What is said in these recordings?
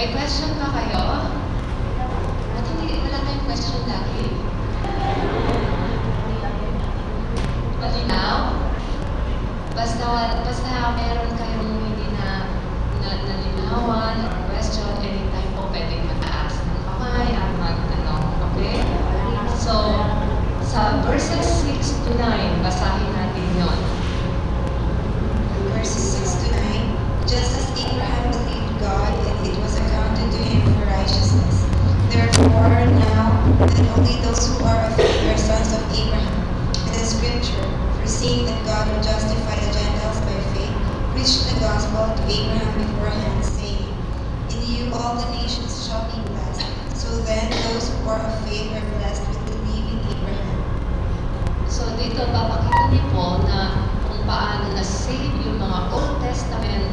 May question ba kayo? At hindi, wala tayong question lagi. Malinaw? Basta meron kayong hindi na nalinawan or question, anytime po pwedeng mag-ask ng kamay at okay? So, sa verses 6 to 9, basahin natin yon. Verses 6 to 9, just as Abraham believed God, and it was accounted to him for righteousness. Therefore, now that only those who are of faith are sons of Abraham. And the scripture, foreseeing that God would justify the Gentiles by faith, preached the gospel to Abraham beforehand, saying, in you all the nations shall be blessed. So then, those who are of faith are blessed with believing Abraham. So dito, papakita niyo po na kung paano na-save yung mga Old Testament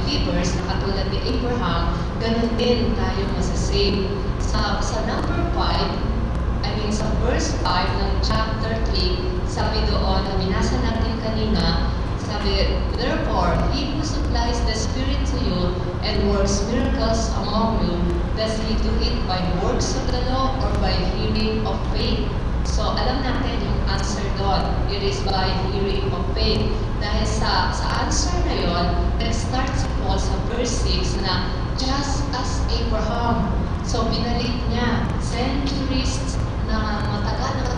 believers na katulad ni Abraham, ganun din tayo masasave. Sa number 5, sa verse 5 ng chapter 3, sabi doon, na binasa natin kanina, sabi, therefore, he who supplies the Spirit to you and works miracles among you, does he do it by works of the law or by hearing of faith? So, alam natin yung answer doon. It is by hearing of faith. Dahil sa answer na yon, nag-start si Paul sa verse 6 na just as Abraham. So, binalik niya centuries na matagal na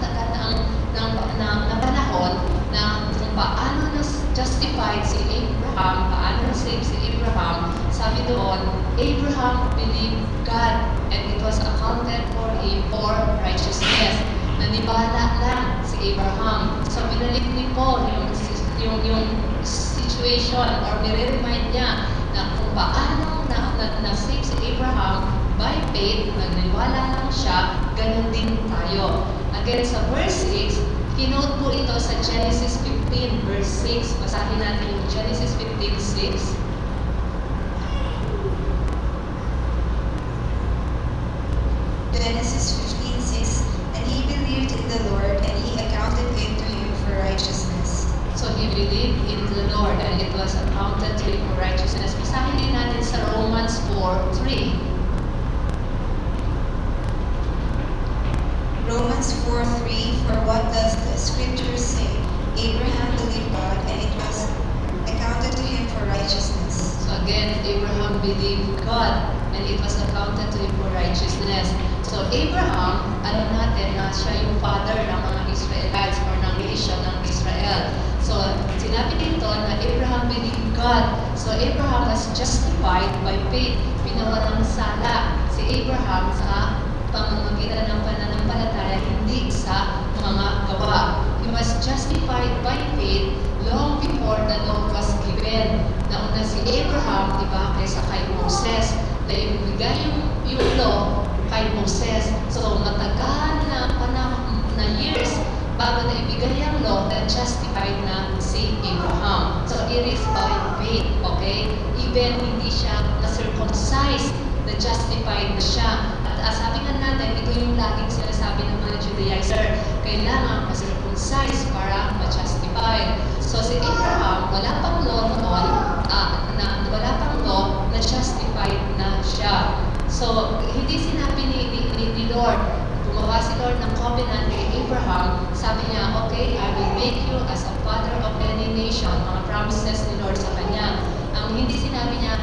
panahon na kung paano na-justified si Abraham, paano na-save si Abraham. Sabi doon, Abraham believed God and it was accounted for him for righteousness. Nanibala lang si Abraham. So, binalik ni Paul yung situation or nire-remind niya na kung paano na-save si Abraham by faith, naniniwala lang siya, ganun din tayo. Again, sa verse 6, kinote po ito sa Genesis 15, verse 6. Basahin natin yung Genesis 15:6. Genesis 15:6, and he believed in the Lord, and he accounted it to him for righteousness. So he believed in the Lord, and it was accounted to him for righteousness. Basahin din natin sa Romans 4:3. Romans 4:3, for what does the scripture say? Abraham believed God, and it was accounted to him for righteousness. So again, Abraham believed God, and it was accounted to him for righteousness. So Abraham, alam natin na siya yung father ng mga Israelites or ng nation ng Israel. So sinabi dito na Abraham believed God. So Abraham was justified by faith. Pinawalang sala si Abraham sa pamamagitan ng pananampalataya, hindi sa mga gawa. He was justified by faith long before the law was given. Nauna si Abraham, diba, kaysa kay Moses, na ibigay yung law kay Moses. So, matagal na years bago na ibigay ang law, na justified na si Abraham. So, it is by faith, okay? Even hindi siya na-circumcised, na-justified na siya. At sabi nga natin, ito yung laging sinasabi ng mga Judaizer, kailangan ma-circumcise para ma-justify. So si Abraham, wala pang law noon, wala pang law, na-justified na siya. So hindi sinabi ni Lord, gumawa si Lord ng covenant kay Abraham, sabi niya, okay, I will make you as a father of many nations, mga promises ni Lord sa kanya. Ang hindi sinabi niya,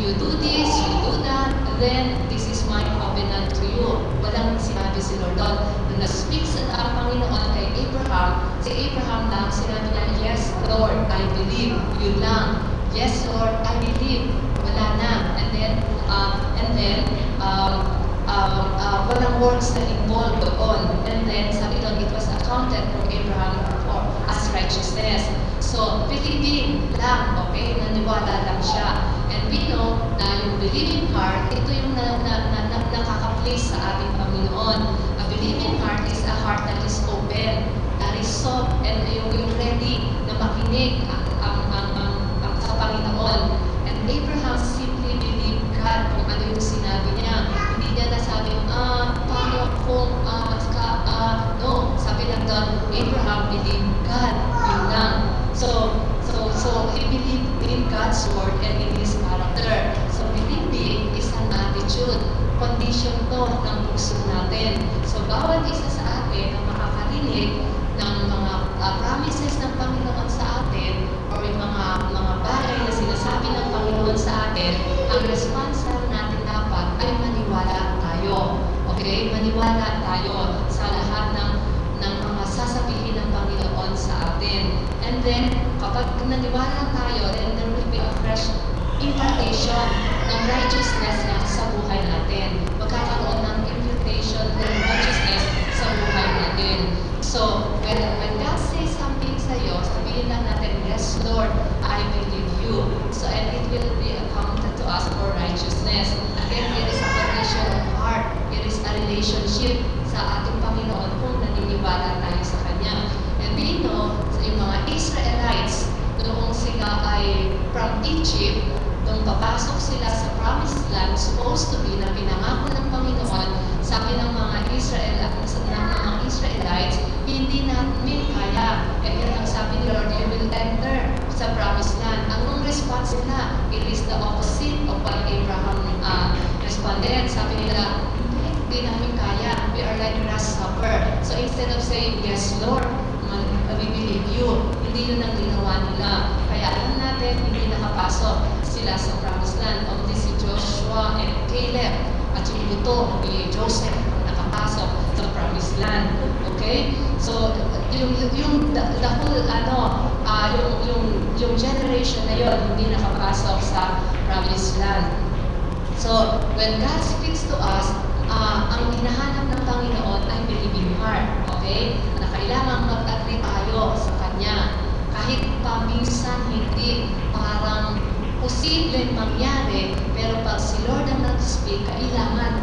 you do this, you do that, then this is my covenant to you. Walang sinabi si Lord doon. Nung na-speak ang Panginoon kay Abraham, si Abraham lang, sinabi niya, yes, Lord, I believe. Yun lang. Yes, Lord, I believe. Wala na. And then walang works na involved doon. And then, sabi doon, it was accounted for Abraham as righteousness. So, believing lang, okay? Naniwala lang siya. And we know na yung believing heart, ito yung nakaka-please sa ating Panginoon. A believing heart is a heart that is open, that is soft, and yung ready na makinig sa Panginoon. And Abraham simply believed God kung ano yung sinabi niya. Hindi niya nasabi, paano kung, no. Sabi lang doon, Abraham believed God. Yun lang. So he believed in God's word and in His character. So believing is a ang response natin dapat ay maniwala tayo. Okay? Maniwala tayo sa lahat ng mga sasabihin ng Panginoon sa atin. And then, kapag naniwala tayo, then there will be a fresh impartation ng righteousness niya sa buhay natin. Magkakaroon ng impartation ng righteousness sa buhay natin. So, when God says something sa'yo, sabihin lang natin, yes, Lord, I believe you. So, and it will be accounted to us for righteousness. Again, it is a condition of heart. It is a relationship sa ating Panginoon kung naniniwala tayo sa Kanya. And we know, sa yung mga Israelites, noong sila ay from Egypt, nung papasok sila sa promised land, supposed to be na pinangako ng Panginoon, sabi ng mga Israelites, hindi namin kaya. And yun ang sabi ni Lord, you will enter sa promised land. Ang response nila, it is the opposite of what Abraham responded. Sabi nila, hindi namin kaya. We are like grasshopper. So instead of saying, yes, Lord, we believe you, hindi yun ang ginawa nila. Kaya alam natin, hindi nakapasok sila sa promised land. Only si Joshua and Caleb at yung buto ni Joseph ang nakapasok sa promised land. Okay? So, yung the whole, yung generation na yun, hindi nakapasok sa promised land. So, when God speaks to us, ang hinahanap ng Panginoon ay believing heart. Okay? Na kailangan mag-agree tayo sa Kanya. Kahit paminsan hindi parang posibleng mangyari, pero pag si Lord ang nag-speak, kailangan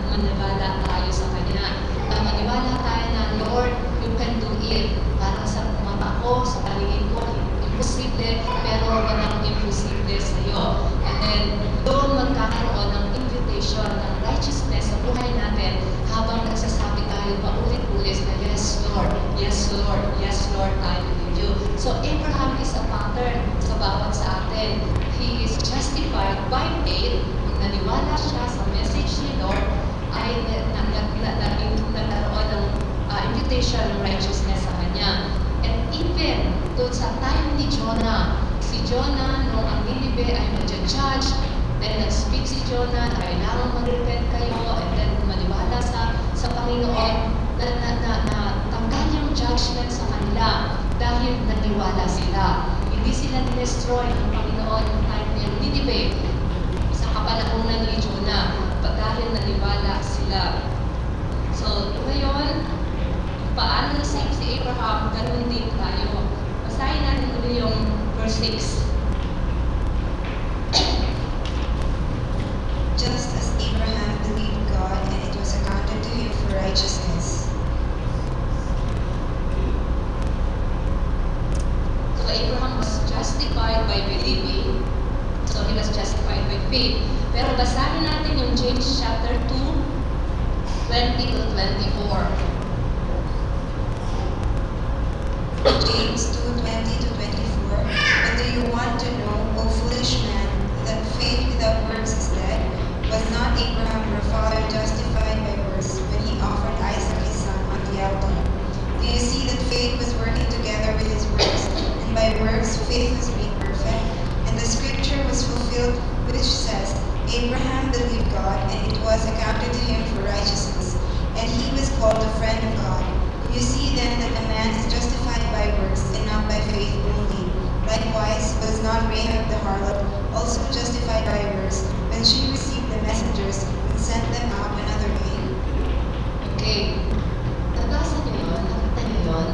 maniwala tayo sa Kanya. Maniwala tayo na, Lord, you can do it. Parang sa mata ko, sa paningin ko, imposible, pero walang imposible sa iyo. And then, doon magkakaroon ng invitation ng righteousness sa buhay natin habang nagsasabi tayo paulit-ulit na, yes, Lord, yes, Lord, yes, Lord, I believe you. So, Abraham is a pattern sa bawat sa atin. He is justified by faith. Kung naniwala siya sa message ni Lord, ay nagkaroon ng invitation ng righteousness sa kanya. And even doon sa time ni Jonah, si Jonah, nung ang Nineveh ay mag-judge, then nag-speak si Jonah na kailangan mag-repent kayo, and then maniwala sa Panginoon na tanggal yung judgment sa kanila dahil naniwala sila. Hindi sila destroy ng Panginoon yung time ni Nineveh sa kapanahonan ni Jonah dahil naniwala sila. So, ngayon, paano na-save si Abraham, ganun din tayo. Basahin natin ulit yung verse 6. Just as Abraham believed God, and it was accounted to him for righteousness. So Abraham was justified by believing. So he was justified by faith. Pero basahin natin yung James chapter 2, 20 to 24. James 2:20 to 24. But do you want to know, O foolish man, that faith without works is dead? Was not Abraham your father justified by works when he offered Isaac his son on the altar? Do you see that faith was working together with his works, and by works faith was made perfect? And the scripture was fulfilled which says, Abraham believed God, and it was accounted to him for righteousness, and he was called a friend of God. You see then that a man is justified by works and not by faith only. Likewise, was not Rahab the harlot also justified by works when she received the messengers and sent them out another way? Okay. Nabasa niyo yun? Nakita niyo yun?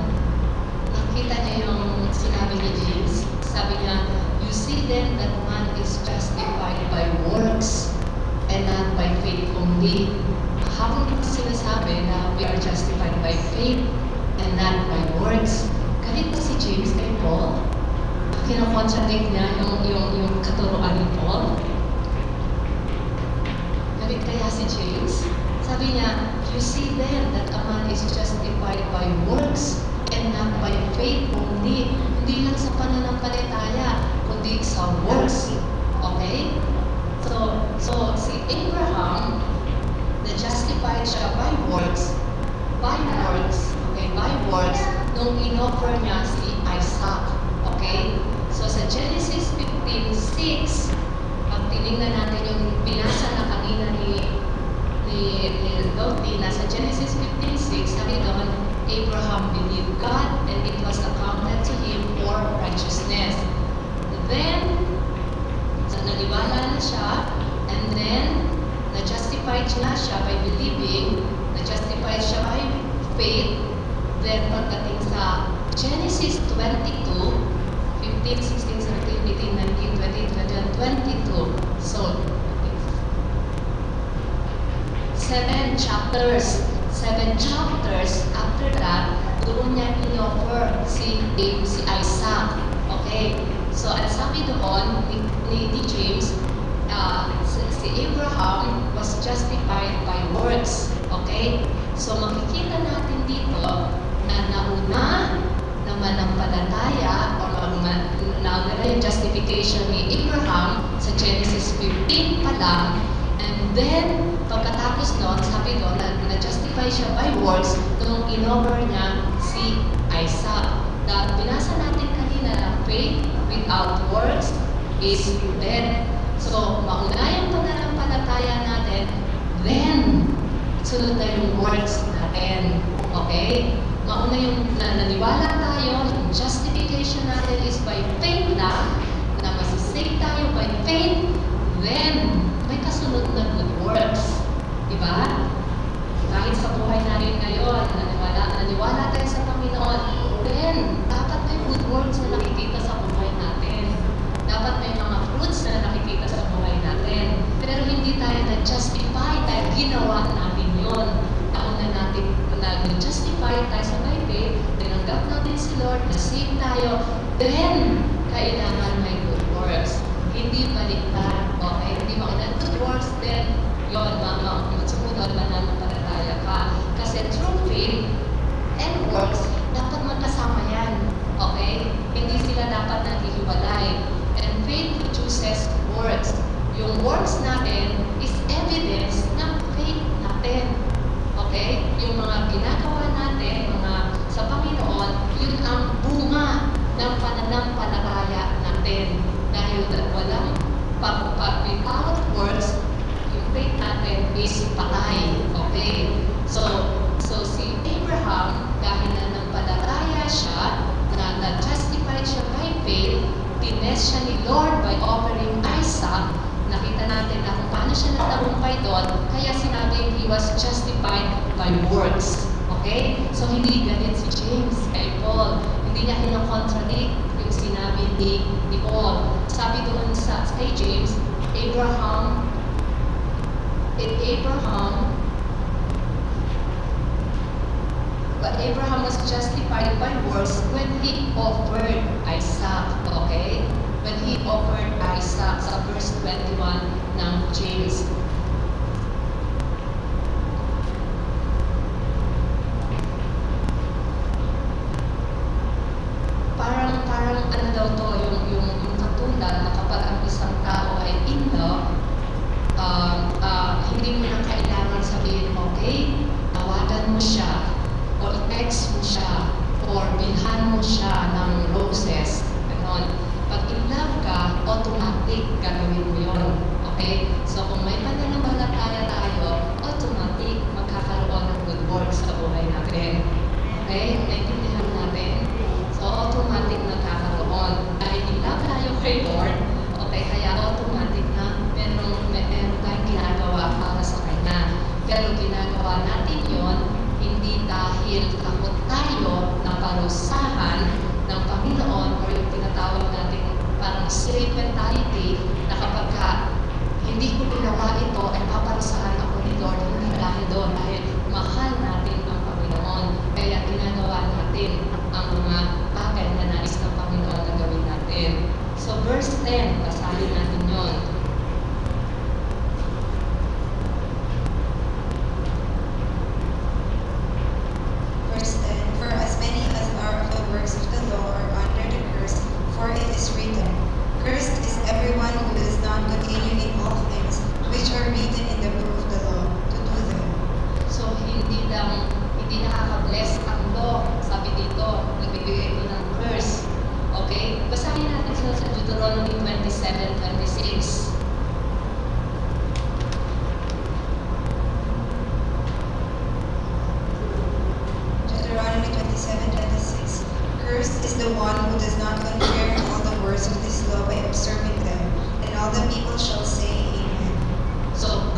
Nakita niyo yung sinabi ni James? Sabi niya, you see then that man is justified by works and not by faith only. Habang sinasabi na we are justified by faith and not by works, galit pa si James kay Paul? Kino-contradict niya yung katuruan ni Paul? Galit kaya si James? Sabi niya, you see then that a man is justified by works and not by faith only. Hindi lang sa pananampalataya, kundi sa works. Okay? So si Abraham, na-justified siya by works, nung in-offer niya si Isaac. Okay? So sa Genesis 15:6, pag tinignan natin yung nasa Genesis 15:6, sabi doon, Abraham believed God and it was accounted to him for righteousness. Then, naniwala na siya, and then, na-justified na siya by believing, na-justified siya by faith. Then, pagdating sa Genesis 22, 15, 16, 17, 18, 19, 20, 21, 22. So, 7 chapters after that, doon niya in-offer si Isaac. Okay? So, ang sabi doon ni James, si Abraham was justified by works. Okay? So, makikita natin dito na nauna na manampalataya o nauna yung justification ni Abraham sa Genesis 15 pa lang. And then, pagkatapos noon, sabi doon na-justify siya by works nung in-offer niya si Isaac. Binasa natin kanina na faith without works is dead. So, mauna yung pananampalataya natin, then, sunod na yung works natin. Okay? Mauna yung naniwala tayo, yung justification natin is by faith lang, na masisave tayo by faith, then, may kasunod na good works. Diba? Kahit sa buhay natin ngayon, naniwala tayo sa Panginoon, then, dapat may good works na nakikita sa buhay natin. Dapat may mga fruits na nakikita sa buhay natin. Pero hindi tayo na-justify dahil ginawa natin yun. Nauna natin nag-justify tayo sa by faith, tinanggap natin si Lord, na-save tayo, then, kailangan may good works. Hindi baliktad. Okay? Hindi mauna good works, then, yun, sumunod mananampalataya ka. Kasi through faith and works, dapat magkasama yan. Okay? Hindi sila dapat naghihiwalay. And faith produces works. Yung works natin is evidence ng faith natin. Okay? Yung mga ginagawa natin, sa Panginoon, yun ang bunga ng pananampalataya natin. Dahil walang without works, yung faith natin is patay. Okay? So si Abraham, dahil nanampalataya siya, na-justified siya by faith, tinest siya ni Lord by offering Isaac. Nakita natin na kung paano siya nagtagumpay doon, kaya sinabing he was justified by works. Okay? So, hindi galit si James kay Paul. Hindi niya kinocontradict yung sinabi ni Paul. Sabi doon kay James, Abraham was justified by works when he offered Isaac. Okay? When he offered Isaac sa verse 21 ng James. Parang ano daw to, yung katulad na kapag ang isang tao ay in love, hindi mo na kailangan sabihin, okay, tawagan mo siya, or text mo siya, or bilhan mo siya ng roses. Ganon. Pag in love ka, automatic gagawin mo yun. Okay? So, kung may pananampalataya tayo, automatic magkakaroon ng good works sa buhay natin. Okay? Naintindihan natin? So, automatic nagkakaroon. Dahil in love tayo kay Lord, okay, kaya automatic na meron tayong ginagawa para sa Kanya. Pero ginagawa natin yon hindi dahil takot tayo na parusahan ng Panginoon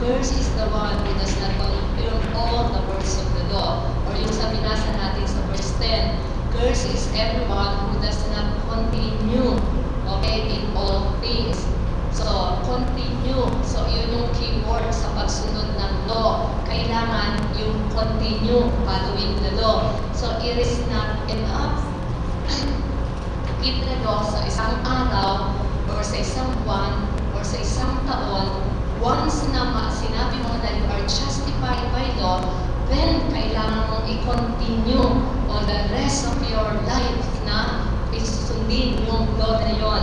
Cursed is the one who does not fulfill all the words of the law. Or yung sa binasa natin sa verse 10, cursed is everyone who does not continue, okay, in all things. So, continue. So, yun yung keyword sa pagsunod ng law. Kailangan yung continue following the law. So, it is not enough to keep the law sa isang araw or sa isang buwan or sa isang taon. Once na sinabi mo na you are justified by law, then kailangan mong i-continue all the rest of your life na isusundin yung law na yun.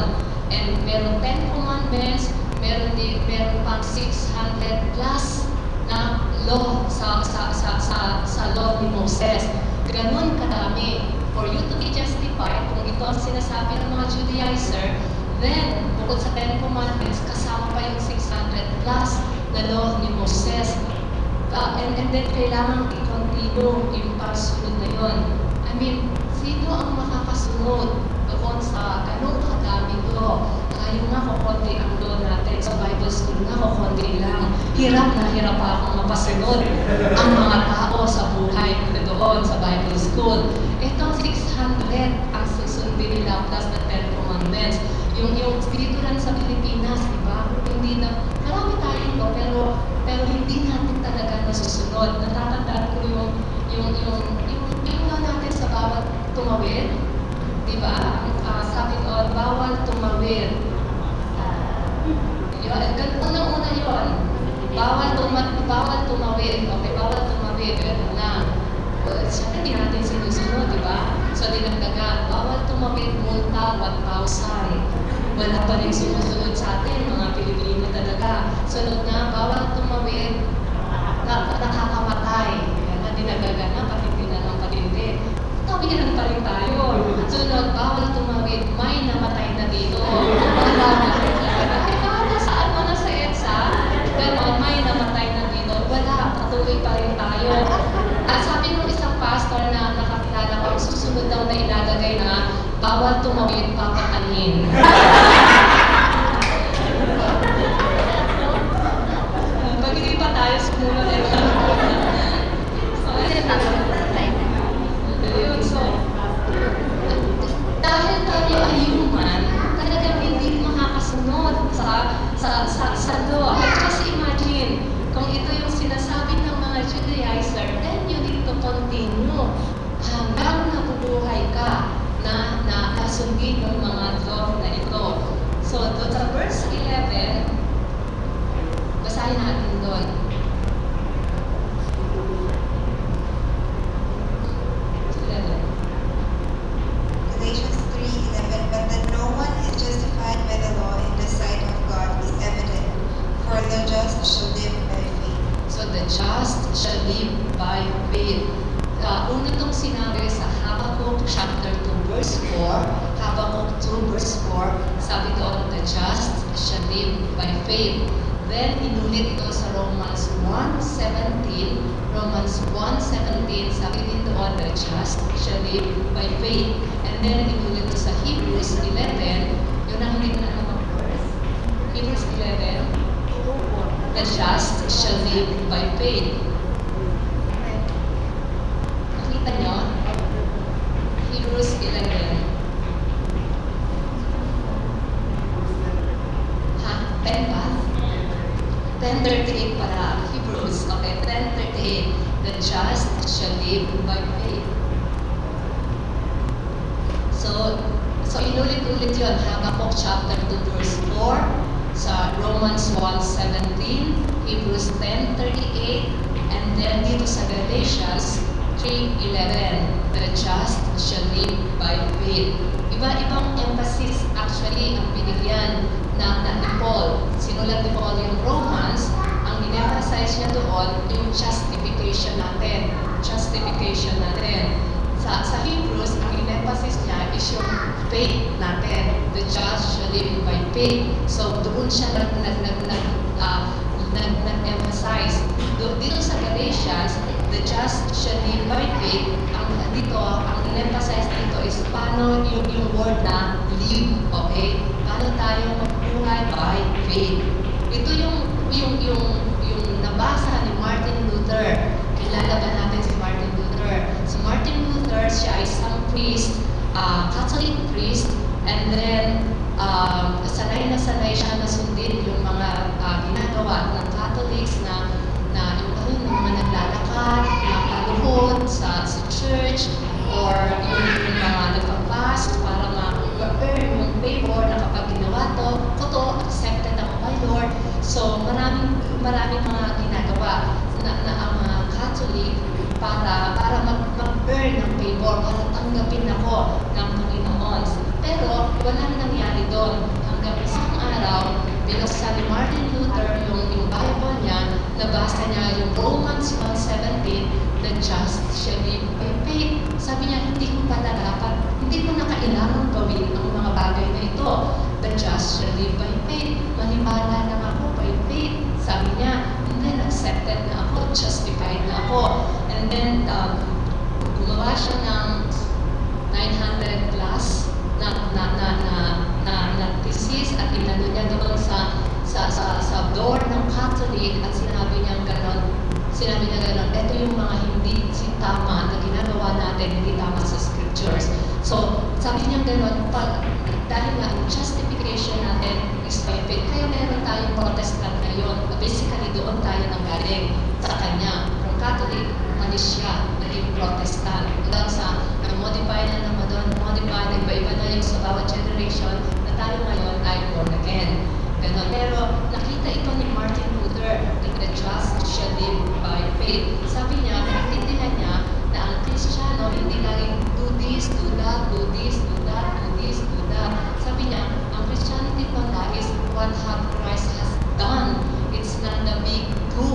And meron 10 commandments, meron pang 600 plus na law sa law ni Moses. Ganun kadami. For you to be justified, kung ito ang sinasabi ng mga Judaizer, then bukod sa 10 commandments, kasama pa yung 600 plus na law ni Moses. And then kailangan i-continue yung pagsunod na yun. I mean, sino ang makakasunod doon sa ganun kadami law? Tayo nga kukunti ang law natin sa Bible School nga kukunti lang. Hirap na hirap pa akong mapasunod ang mga tao sa buhay ko doon sa Bible School. Itong 600 ang susundin nila plus the 10 commandments. Yung dito lang sa Pilipinas, di ba? Hindi na, marami tayong law, pero hindi natin talaga nasusunod. Natatandaan ko yung law natin sa bawat tumawid. Di ba? Sabi doon, bawal tumawid. Unang-una yun. Bawal tumawid. Okay, bawal tumawid. Yun na. Siyempre, hindi natin sinusunod, di ba? So, dinagdagan, bawal tumawid, multa, 1,000. Wala pa rin sumusunod sa atin, mga Pilipino talaga. Sunod na, bawal tumawid, nakakamatay. Kaya na dinagdagan na, patindi na ng patindi. Tawiran pa rin tayo. Sunod, bawal tumawid, may namatay na dito. Wala na rin talaga. Saan mo na sa EDSA? Ganon, may namatay na dito. Wala, patuloy pa rin tayo. At sabi ng isang pastor na nakakilala ko, susunod daw na ilalagay na bawal tumawid, papatayin. Pag hindi pa tayo sumunod, so, dahil tayo ay human, talagang hindi makakasunod sa law. Kasi imagine, kung ito yung sinasabi ng mga Judaizer, then you need to continue hanggang nabubuhay ka na nakasundin ng mga law na ito. So, doon sa verse 11, basahin natin doon. Galatians 3:11, but that no one is justified by the law in the sight of God is evident, for the just shall live by faith. So, the just shall live by faith. Una itong sinabi sa Habakkuk chapter 2 verse 4, Habakkuk 2 verse 4, sabi doon, the just shall live by faith. Then, inulit ito sa Romans 1:17, Romans 1:17, sabi din doon, the just shall live by faith. And then, inulit ito sa Hebrews 11, yun ang hindi na naman verse, Hebrews 11, the just shall live by faith. Nakita nyo? Hebrews 11. Ha? 10 ba? 10:38 para Hebrews. Okay, 10:38. The just shall live by faith. So inulit-ulit yun. Habakkuk chapter 2 verse 4, sa Romans 1:17, Hebrews 10:38, and then dito sa Galatians 3:11, the just shall live by faith. Iba-ibang emphasis actually ang binigyan ni Paul. Sinulat ni Paul yung Romans, ang in-emphasize niya doon yung justification natin. Justification natin. Sa Hebrews, ang in-emphasis niya is yung faith natin. The just shall live by faith. So, doon siya nag-emphasize. Dito sa Galatians, the just shall live by faith. Ang in-emphasize dito is paano yung word na live, okay? Paano tayo magbuhay by faith. Ito yung Catholics na yung mga naglalakad, nakaluhod sa church, or yung mga nagpa-fast para ma-earn yung favor na kapag ginawa to, accepted ako by Lord. So, maraming mga ginagawa na ang mga Catholic para mag-earn ng favor, para tanggapin ako ng Panginoon. Pero, wala na nangyari doon. Hanggang isang araw, binuksan ni Martin Luther yung Bible niya, nabasa niya yung Romans 1:17, the just shall live by faith. Sabi niya, hindi ko na kailangan gawin ang mga bagay na ito. The just shall live by faith. Maniwala lang ako by faith. Sabi niya, and then accepted na ako, justified na ako. And then, gumawa siya ng 900 plus na thesis at inano niya doon sa door ng Catholic at sinabi niya gano'n, ito yung mga hindi tama na ginagawa natin, hindi tama sa scriptures. So, sabi niya gano'n, dahil nga ang justification natin is by faith, kaya meron tayong Protestant ngayon. Basically, doon tayo nanggaling sa kanya. From Catholic, umalis siya, naging Protestant. Hanggang sa modify na naman doon, iba-iba na yung sa bawat generation na tayo ngayon ay born again. Ganon. Pero nakita ito ni Martin Luther, the just shall live by faith. Sabi niya, naintindihan niya na ang Kristiyano hindi laging do this, do that, do this, do that, do this, do that. Sabi niya, ang Christianity pala is what Christ has done. It's not the big do,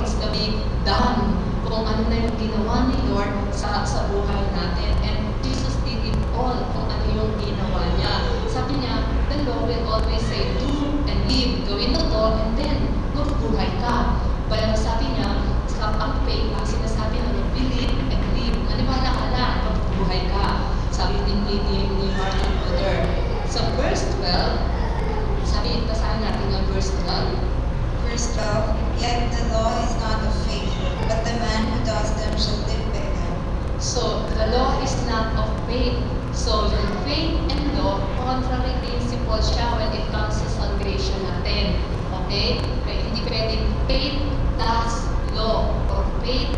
it's the big done. Kung ano na yung ginawa ni Lord sa buhay natin. And Jesus did it all kung ano yung ginawa niya. Sabi niya, the law will always say, do and live. Gawin mo to, and then, mabubuhay ka. Pero sabi niya, ang faith, ang sinasabi niya, believe and live. Maniwala ka lang, mabubuhay ka. Sabi ni Martin Luther. So, verse 12, sabi, basahin natin ang verse 12. Verse 12, yet the law is not of faith, but the man who does them shall live by them. So, the law is not of faith. So, yung faith and law, contrary principle siya when it comes to salvation natin. Okay? Kaya hindi pwedeng faith plus law, or faith,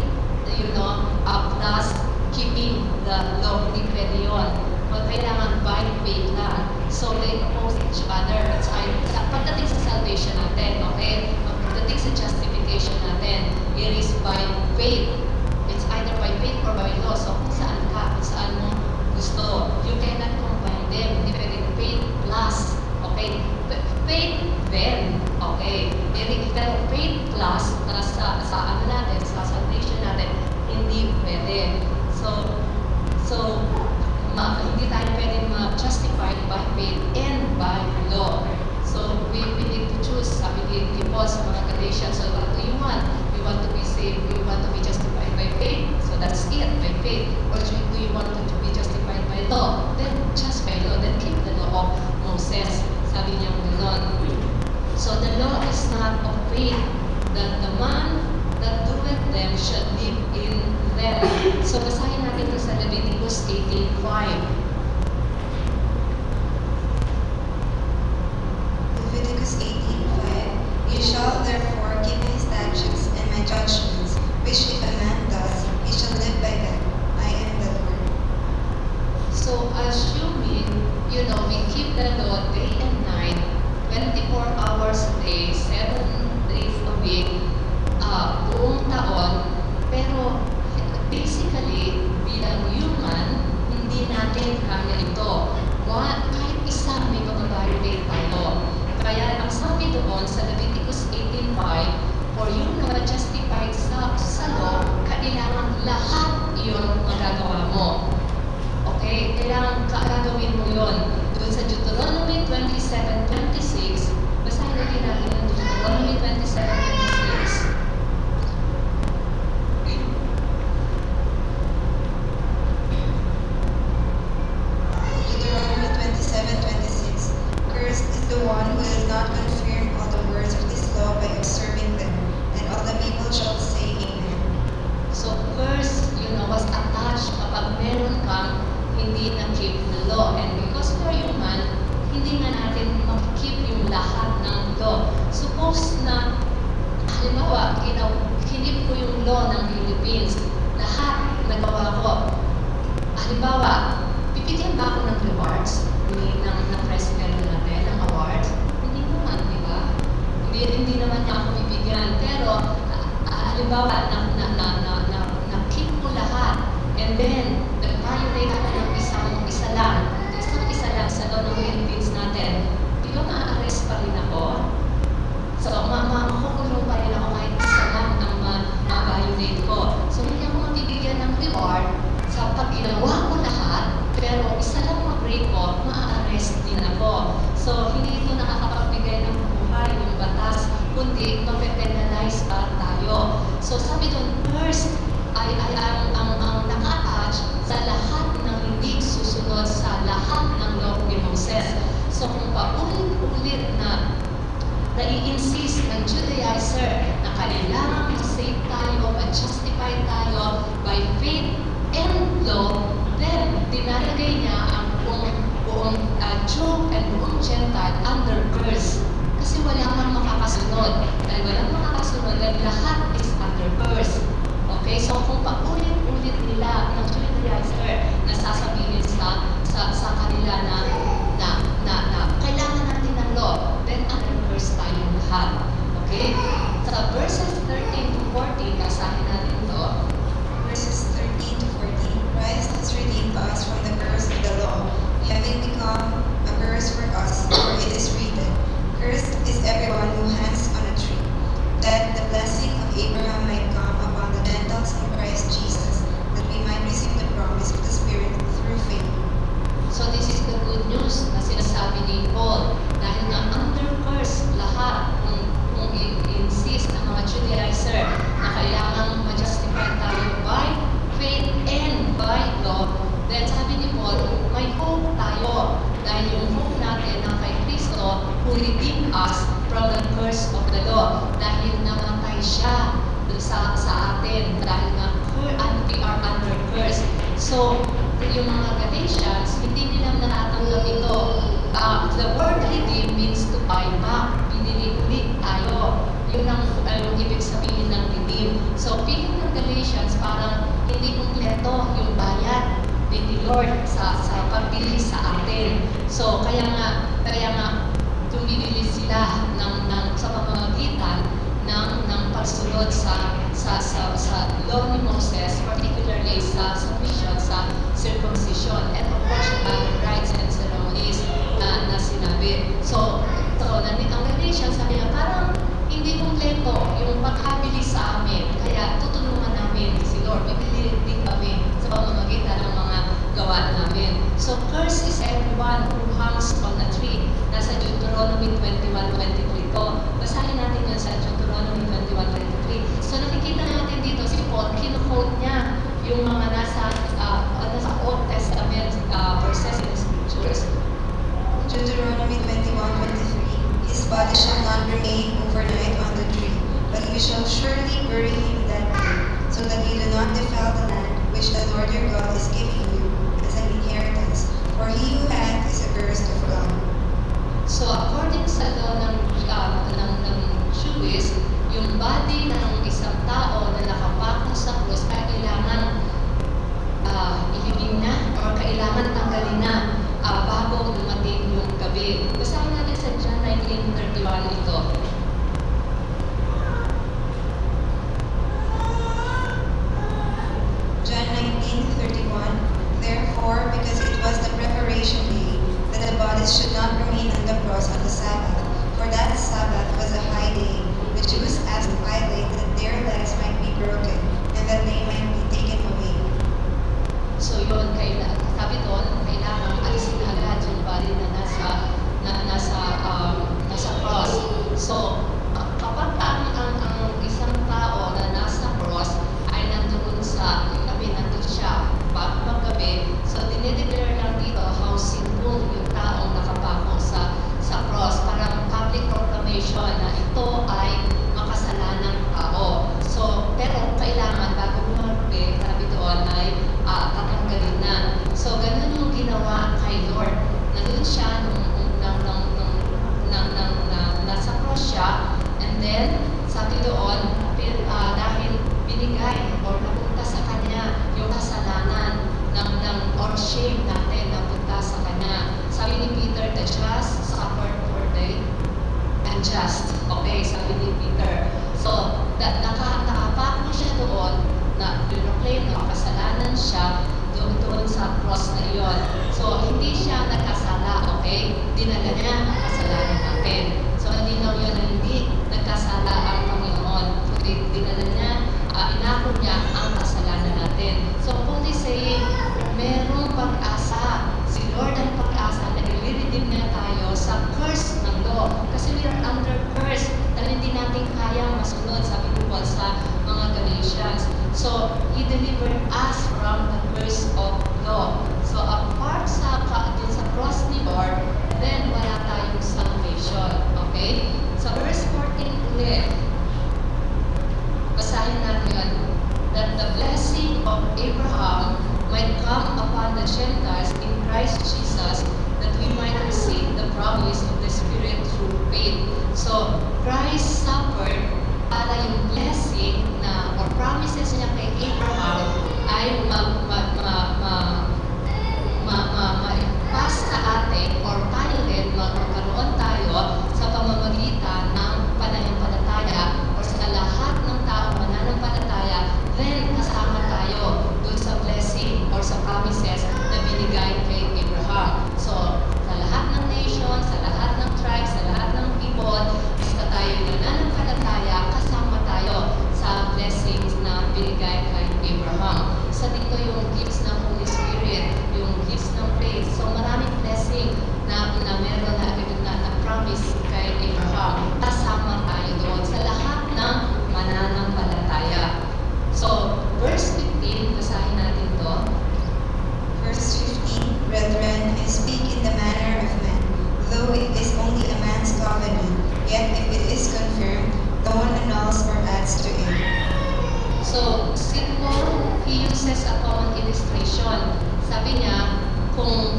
plus keeping the law. Hindi pwede yun. Kailangan by faith lang. So, they oppose each other. Pagdating sa salvation natin, okay? Pagdating sa justification natin, it is by faith. It's either by faith or by law. So, kung saan mo gusto, you cannot combine them. Hindi pwedeng faith plus, okay? Faith then, okay? Pero faith plus sa ano natin, sa salvation natin, hindi pwede. So, hindi tayo pwedeng ma-justify by faith and by law. So, we need to choose. Sabi ni Paul sa mga Galatians, so what do you want? We want to be saved. We want to be justified by faith. So, that's it, by faith. Or do you want to be justified by law? Then, just by law. Then, keep the law of Moses. Sabi niya gano'n. So, the law is not of faith. That the man that doeth them shall live in them. So, basahin natin ito sa Leviticus 18:5. Leviticus 18:5, you shall therefore keep his Pero, halimbawa, na-keep mo lahat, and then, nag-violate ako ng isa lang sa law ng Philippines natin, di ba ma-arrest pa rin ako? So, makukulong pa rin ako kahit isa lang ang ma-violate ko. So, hindi ako mabibigyan ng reward sa pag ginawa ko lahat, pero isa lang mag-break ko, ma-arrest din ako. So, hindi ito nakakapagbigay ng buhay yung batas, kundi mape-penalize pa tayo. So, sabi doon, first, ay ang naka-attach sa lahat ng hindi susunod sa lahat ng law ni Moses. So, kung paulit-ulit na i-insist ng Judaizer na kailangan ma-save tayo, ma-justify tayo by faith and law, then dinalagay niya ang buong Jew and buong Gentile under curse. Kasi wala kang makakasunod. Dahil walang makakasunod, dahil lahat is under curse. Okay? So kung paulit-ulit nila ng Judaizer na sasabihin sa kanila na kailangan natin ng law, then under curse tayo lahat. Okay? Sa verses 13 to 14, kasahin natin ito. Verses 13 to 14. Christ has redeemed us from the curse of the law, having become a curse for us, for it is written, "Cursed is everyone who hangs on a tree," that the blessing of Abraham might come upon the Gentiles in Christ Jesus, that we might receive the promise of the Spirit through faith. So this is the good news na sinasabi ni Paul. Dahil nga under curse lahat kung i-insist ng mga Judaizer na kailangan ma-justify tayo by faith and by law, then sabi ni Paul, may hope tayo. Dahil yung hope natin na kay Kristo who redeemed us from the curse of the law. Dahil namatay siya sa atin. Dahil nga we are under curse. So, yung mga Galatians, hindi nila natatanggap ito. The word redeem means to buy back. Binili tayo. Yun ang ibig sabihin ng redeem. So, feeling ng Galatians, parang hindi kumpleto yung bayad ni Lord sa pagbili sa atin. So, kaya nga tumibili sila sa pamamagitan ng pagsunod sa law ni Moses, particularly sa submission, sa circumcision, and of course, yung rites and ceremonies na sinabi. So, ang Galatians, sabi niya, parang hindi kumpleto yung pagkabili sa amin. Kaya tutulungan namin si Lord. Bibili din kami sa pamamagitan ng mga gawa namin. So, curse is everyone who hangs on a tree. Nasa Deuteronomy 21:22. the Gentiles in Christ Jesus, that we might receive the promise of the Spirit through faith. So, Christ suffered para yung blessing na or promises niya kay Abraham ay ma-pass sa atin or tayo din magkaroon tayo sa pamamagitan ng pananampalataya or sa lahat ng tao mananampalataya, then kasama tayo dun sa blessing or sa promises na binigay kay Abraham. So, sa lahat ng nation, sa lahat ng tribes, sa lahat ng people, basta tayo nananampalataya, kasama tayo sa blessings na binigay kay Abraham. Isa dito yung gifts ng Holy Spirit, yung gifts ng faith. So maraming blessing na meron na promise kay Abraham. Kasama tayo doon sa lahat ng mananampalataya. So, verse 15, basahin natin to. Verse 15, Brethren, I speak in the manner of men, though it is only a man's covenant, yet if it is confirmed, no one annuls or adds to it. So, Paul, he uses a common illustration. Sabi niya, kung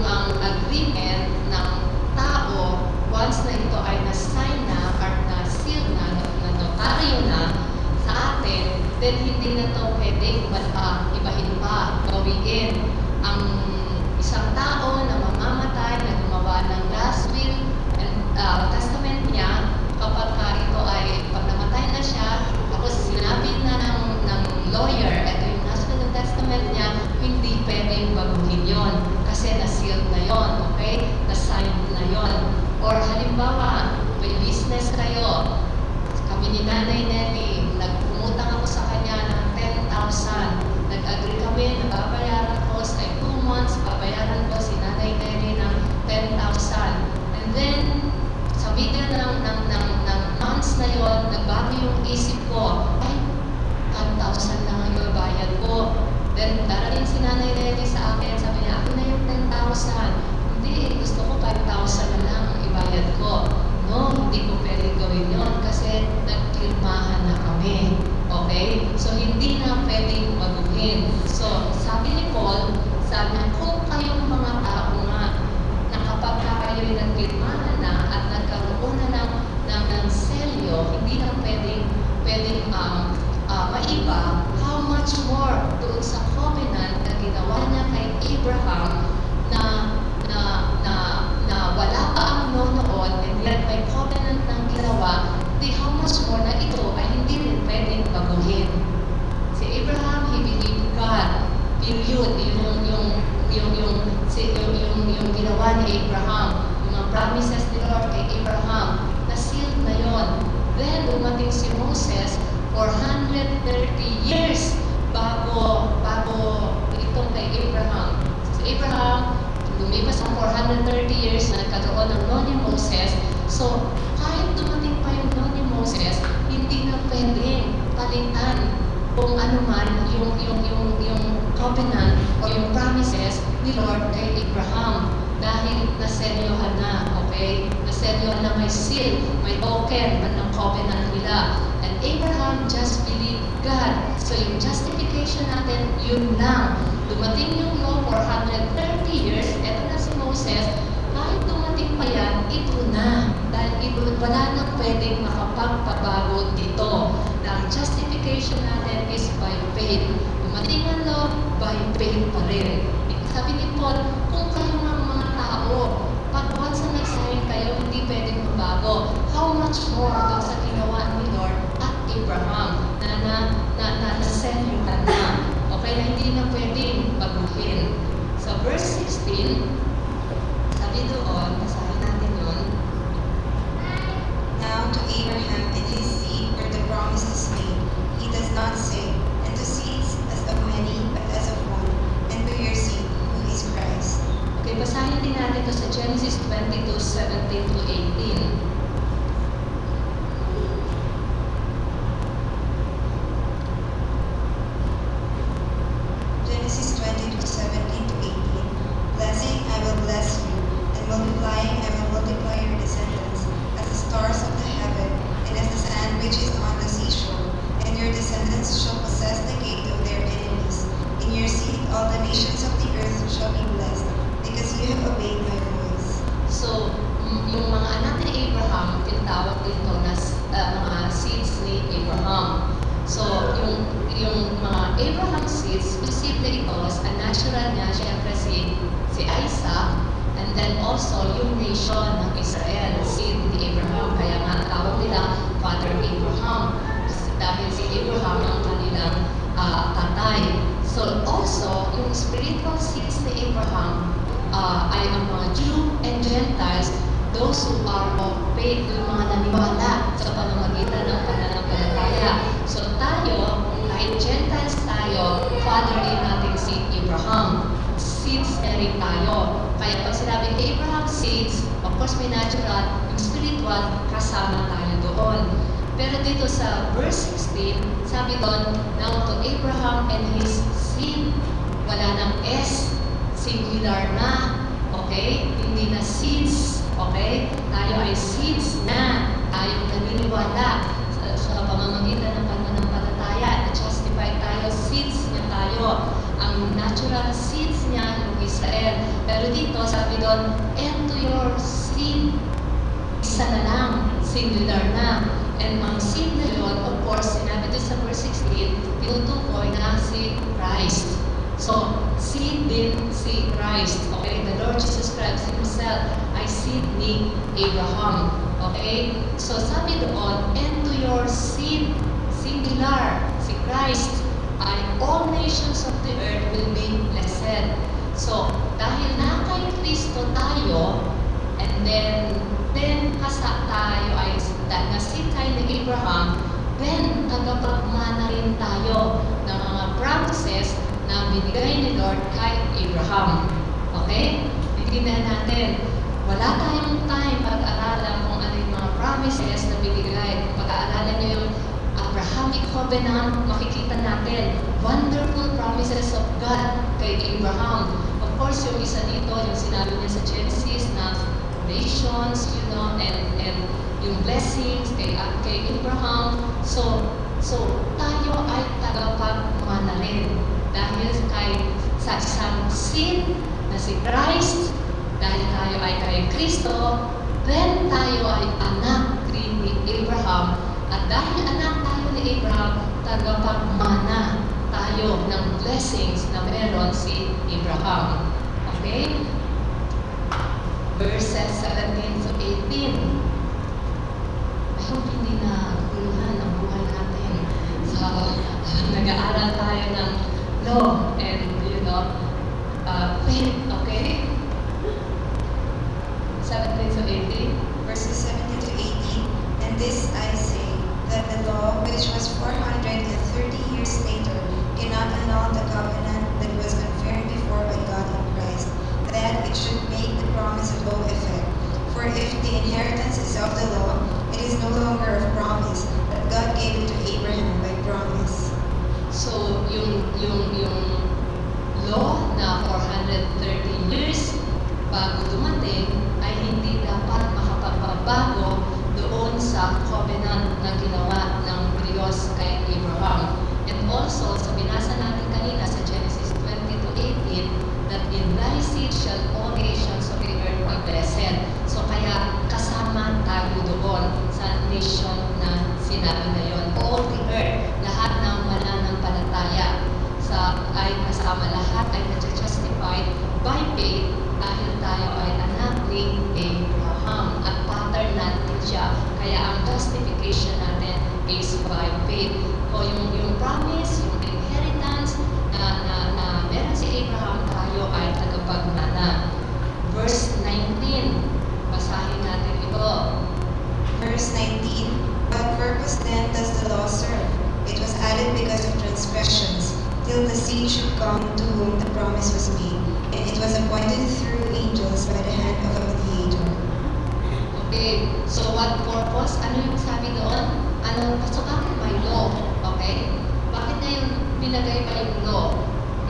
ang agreement ng tao, once na ito ay na-sign na or na-seal na, na-notaryo na sa atin, then hindi na ito pwedeng ibahin pa, gawin. Ang isang tao na mamamatay, na gumawa ng last will and testament niya, kapag ito ay pag namatay na siya, tapos sinabi na ng lawyer, ito yung last will and testament niya, hindi pwedeng baguhin yon kasi na-sealed na yon, okay? Na-signed na yon. Or halimbawa, may business kayo, kami ni Nanay Nelly, nagpumutang ako sa kanya ng 10,000. Nag-agree kami na babayaran ko sa 2 months, babayaran ko si Nanay Nelly ng 10,000. And then, sa middle ng months na yon, nagbago yung isip ko, ay, 10,000 na ang ibabayad ko. Then, darating si Nanay Nelly sa akin, sabi niya, ako na yung 10,000. Hindi, gusto ko 5,000 na lang ang ibayad ko. No, hindi ko pwede gawin yon kasi nagpirmahan na kami. Okay? So, hindi na pwedeng baguhin. So, sabi ni Paul, sabi niya, kung kayong mga tao nga, na kapag kayo'y nagpirmahan na at nagkaroon na ng selyo, hindi na pwedeng maiba, how much more doon sa covenant na ginawa niya kay Abraham na wala pa ang noon and yet may covenant ng ginawa, di how much more na ito ay hindi rin pwedeng baguhin. Si Abraham, he believed God. Period. Yung ginawa ni Abraham, yung mga promises ni Lord kay Abraham, na-sealed na yon. Then, dumating si Moses for 130 years bago itong kay Abraham. Si Abraham, lumipas ang 430 years na nagkaroon ng law ni Moses. So, kahit dumating pa yung law ni Moses, hindi na pwedeng palitan kung ano man yung covenant o yung promises ni Lord kay Abraham dahil naselyohan na, okay? Naselyohan na, may seal, may token ng covenant nila. And Abraham just believed God. So yung justification natin, yun lang. Dumating yung law for 130 years, eto na si Moses, kahit dumating pa yan, ito na. Dahil wala na pwedeng makapagpabago dito. Na ang justification natin is by faith. Dumating ang law, by faith pa rin. Sabi ni Paul, kung kayo mga tao, pag once na nag-sign kayo, hindi pwedeng mabago. How much more doon sa ginawa ni Lord at Abraham na na-send ka na. Okay, na hindi na pwedeng baguhin. So, verse 16, sabi doon, basahin natin yun. Now to Abraham and his seed were the promises made. He does not say, and to seeds as of many, but as of one, and to your seed, who is Christ. Okay, basahin din natin ito sa Genesis 22:17 to 18. Genesis 22:17 to 18. Blessing dito sa verse 16, sabi doon, now to Abraham and his seed, wala ng S, singular na, okay? Hindi na seeds, okay? Tayo ay seeds na, tayo naniniwala sa pamamagitan ng pananampalataya, na-justify tayo, seeds niya tayo. Ang natural seeds niya, yung Israel. Pero dito, sabi doon, and to your seed, isa na lang, singular na. And ang seed na yun, of course, sinabi doon sa verse 16, tinutukoy na si Christ. So, seed din si Christ. Okay? The Lord Jesus Christ Himself ay seed ni Abraham. Okay? So, sabi doon, and to your seed, singular, si Christ, ay all nations of the earth will be blessed. So, dahil na kay Kristo tayo, and then tayo ay nasin tayo ni Abraham, then tagapagmana rin tayo ng mga promises na binigay ni Lord kay Abraham. Okay? Bigyan natin. Wala tayong time pag-aralan kung ano yung mga promises na binigay. Pag-aaralan nyo yung Abrahamic Covenant, makikita natin wonderful promises of God kay Abraham. Of course, yung isa dito, yung sinabi niya sa Genesis na nations, you know, and yung blessings kay Abraham. So tayo ay tagapagmana rin dahil sa isang seed na si Christ, dahil tayo ay kay Kristo, then tayo ay anak rin ni Abraham. At dahil anak tayo ni Abraham, tagapagmana tayo ng blessings na meron si Abraham. Okay? Verses 17 to 18. I hope hindi na guluhan ang buhay natin. So, nag-aaral tayo ng law and, you know, faith, okay? 17 to 18. Verses 17 to 18. And this I say, that the law, which was 430 years later, cannot annul the covenant that was confirmed before by God in Christ, that it should make the promise of full effect. For if the inheritance is of the law, it is no longer of promise, but God gave it to Abraham by promise. So, yung law na 430 years bago dumating ay hindi dapat makapagbabago doon sa covenant na ginawa ng Diyos kay Abraham. And also, sa binasa natin kanina sa Genesis 20 to 18, that in thy seed shall all nations of the earth be blessed. So, kaya kasama tayo doon sa nation na sinabi na yun. All the earth, lahat ng mananampalataya ay kasama, lahat ay na-justified by faith dahil tayo ay anak ni Abraham at pattern natin siya. Kaya ang justification natin is by faith. O yung promise, yung inheritance na meron si Abraham, tayo ay tagapagmana. Verse 19, basahin natin ito. Verse 19. What purpose then does the law serve? It was added because of transgressions, till the seed should come to whom the promise was made. And it was appointed through angels by the hand of a mediator. Okay, so what purpose? Ano yung sabi doon? So bakit may law? Okay? Bakit na yung binagay pa yung law?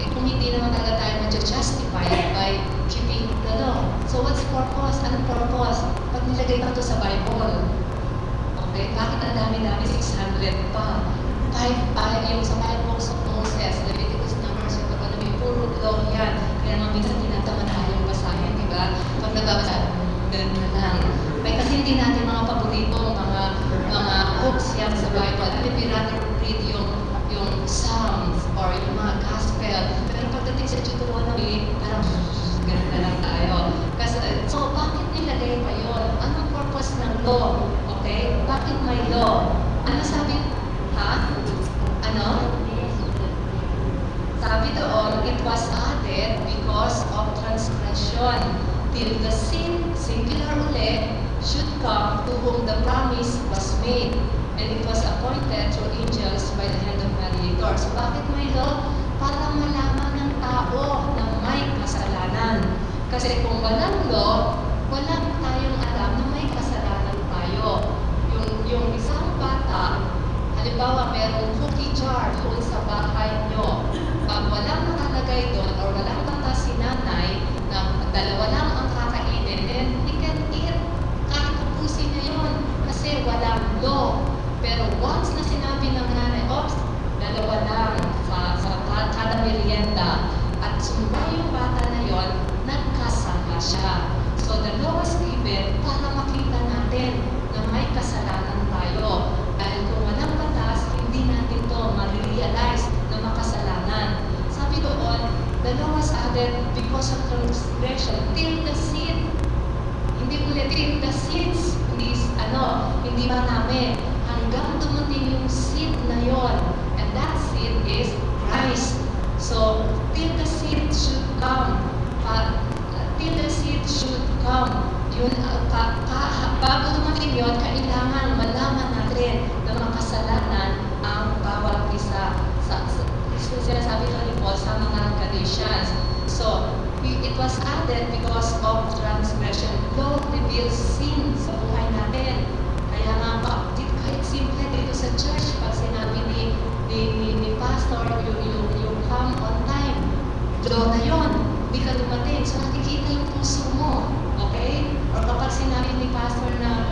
Kung hindi naman talaga tayo ma-justify by keeping the law. So what's purpose? Anong purpose? Pag nilagay pa ito sa Bible, okay? Bakit ang dami-dami? 600 pa. Yung sa 5 books of Moses, Leviticus, Numbers, Deuteronomy, puro law yan. Kaya naman minsan tinatama na tayong basahin, di ba? Pag nagbabasa, ganun na lang. Kasi hindi natin mga paborito, mga books yan sa Bible. I mean, we rather read yung Psalms or yung mga Gospel. Pero pagdating sa Deuteronomy, parang ganun na lang tayo. So, bakit nilagay pa yun? Anong purpose ng law? Okay? Bakit may law? Ano sabi? Ha? Ano? Sabi doon, it was added because of transgression, till the sin, singular ulit, should come to whom the promise was made. And it was appointed through angels by the hand of mediator. So bakit may law? Para malaman ng tao na may kasalanan. Kasi kung walang law, wala tayong alam na may kasalanan tayo. Yung isang bata, halimbawa, merong cookie jar doon sa bahay nyo. Pag walang nakalagay doon or walang batas si nanay na dalawa lang ang kakainin, then he can eat. Kahit upusin niya yun kasi walang law. Pero once na sinabi ng nanay, oops, dalawa lang sa kada merienda at sumba yung bata na yon, nagkasala siya. So the law was given para makita natin na may kasalanan tayo. Dahil kung walang batas, hindi natin to ma-realize na makasalanan. Sabi doon, the law was added because of transgression till the sin. Hindi ulit till the sins. Hindi ba namin hanggang dumating yung sin na yon. And that sin is Christ. So, till the sin should come. Till the sin should come. Yun, bago dumating yun, kailangan malaman natin na makasalanan ang bawat isa. Sinasabi ko rin po sa mga Galatians. So, it was added because of transgression. Law reveals sin sa buhay natin. Kaya nga pa, kahit simple dito sa church, pag sinabi ni pastor, you come on time. Law na yun. Hindi ka dumating. So, nakikita yung puso mo. Okay? Or kapag sinabi ni pastor na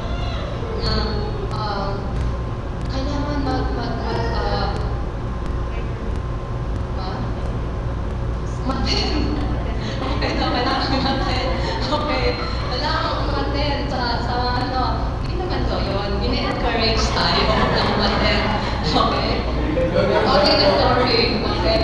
kailangan umattend sa hindi naman to yun. Ini-encourage tayo na umattend. Okay? Okay, the story. Okay?